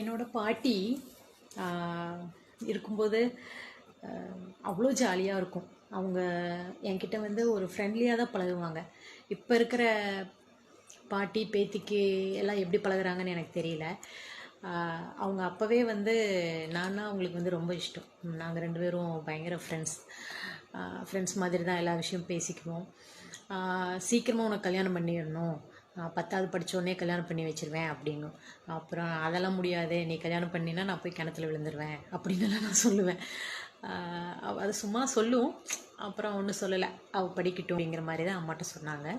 என்னோட பாட்டி இருக்கும்போது அவ்வளோ ஜாலியாக இருக்கும். அவங்க என்கிட்ட வந்து ஒரு ஃப்ரெண்ட்லியாக தான் பழகுவாங்க. இப்போ இருக்கிற பாட்டி பேத்திக்கு எல்லாம் எப்படி பழகுறாங்கன்னு எனக்கு தெரியல. அவங்க அப்போவே வந்து நான்னா அவங்களுக்கு வந்து ரொம்ப இஷ்டம். நாங்கள் 2 பேரும் பயங்கர ஃப்ரெண்ட்ஸ் மாதிரி தான் எல்லா விஷயம் பேசிக்குவோம். சீக்கிரமாக உனக்கு கல்யாணம் பண்ணிடணும், 10வது படித்தோடனே கல்யாணம் பண்ணி வச்சிருவேன் அப்படின்னும். அப்புறம் அதெல்லாம் முடியாது, நீ கல்யாணம் பண்ணினா நான் போய் கிணத்துல விழுந்துருவேன் அப்படின்னுலாம் நான் சொல்லுவேன். அது சும்மா சொல்லுவோம். அப்புறம் ஒன்றும் சொல்லலை, அவள் படிக்கட்டும் அப்படிங்கிற மாதிரி தான் அம்மாட்ட சொன்னாங்க.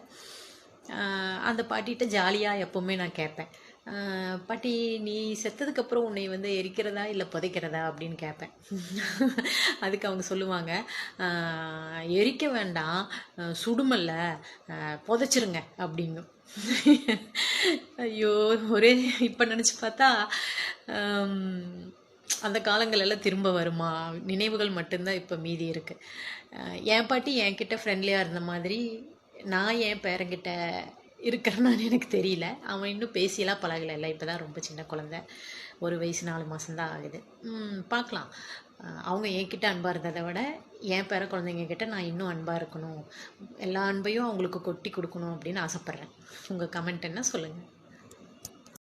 அந்த பாட்டிகிட்ட ஜாலியாக எப்போவுமே நான் கேட்பேன், பாட்டி நீ செத்ததுக்கப்புறம் உன்னை வந்து எரிக்கிறதா இல்லை புதைக்கிறதா அப்படின்னு கேட்பேன். அதுக்கு அவங்க சொல்லுவாங்க, எரிக்க வேண்டாம், சுடுமல்ல, புதைச்சிருங்க அப்படிங்கும். ஐயோ, ஒரே இப்போ நினச்சி பார்த்தா அந்த காலங்கள் எல்லாம் திரும்ப வருமா? நினைவுகள் மட்டும்தான் இப்போ மீதி இருக்குது. என் பாட்டி என்கிட்ட ஃப்ரெண்ட்லியாக இருந்த மாதிரி நான் என் பேரங்கிட்ட இருக்கிறேன்னு எனக்கு தெரியல. அவன் இன்னும் பேசியெல்லாம் பழகலை, இப்போ தான் ரொம்ப சின்ன குழந்தை, 1 வயசு 4 மாதம்தான் ஆகுது. பார்க்கலாம். அவங்க என்கிட்ட அன்பாக இருந்ததை விட என் பேர குழந்தைங்க கிட்ட நான் இன்னும் அன்பாக இருக்கணும், எல்லா அன்பையும் அவங்களுக்கு கொட்டி கொடுக்கணும் அப்படின்னு ஆசைப்பட்றேன். உங்கள் கமெண்ட் என்ன சொல்லுங்கள்.